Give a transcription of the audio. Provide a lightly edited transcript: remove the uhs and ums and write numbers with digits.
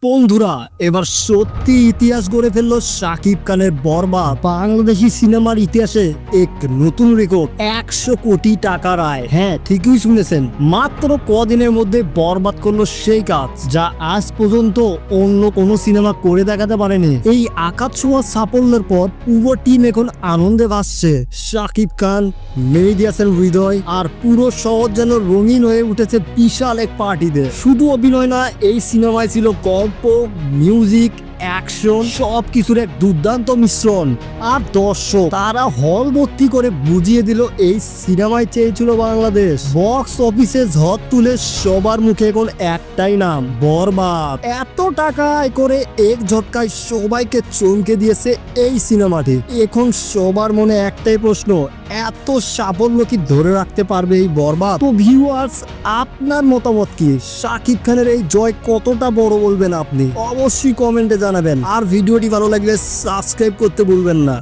বন্ধুরা, এবার সত্যি ইতিহাস গড়ে ফেললো শাকিব খানের বরবাদ। বাংলাদেশি সিনেমার ইতিহাসে এক নতুন রেকর্ড, 100 কোটি টাকার আয়। হ্যাঁ, ঠিকই শুনেছেন, মাত্র কদিনের মধ্যে বরবাদ করলো সেই কাজ যা আজ পর্যন্ত অন্য কোনো সিনেমা করে দেখাতে পারেনি। এই আকাশ ছোঁয়া সাফল্যের পর পুরো টিম এখন আনন্দে ভাসছে। শাকিব খান, মেহেদী হাসান হৃদয় আর পুরো শহর যেন রঙিন হয়ে উঠেছে বিশাল এক পার্টিতে। শুধু অভিনয় না, এই সিনেমায় ছিল গল্প, মিউজিক, অ্যাকশন, সবকিছুর এক দুর্দান্ত মিশ্রণ। আর দর্শক তারা হল ভর্তি করে বুঝিয়ে দিল এই সিনেমায় চেয়েছিল বাংলাদেশ। বক্স অফিসে ঝড় তুলে সবার মুখে এখন একটাই নাম, বরবাদ। এত টাকা আয় করে এক ঝটকায় সবাইকে চমকে দিয়েছে এই সিনেমাটি। এখন সবার মনে একটাই প্রশ্ন, এত সাফল্য কি ধরে রাখতে পারবে এই বরবাদ? তো ভিউয়ার্স, আপনার মতামত কি? শাকিব খানের এই জয় কতটা বড় বলবেন আপনি? অবশ্যই কমেন্টে জানাবেন। আর ভিডিওটি ভালো লাগলে সাবস্ক্রাইব করতে ভুলবেন না।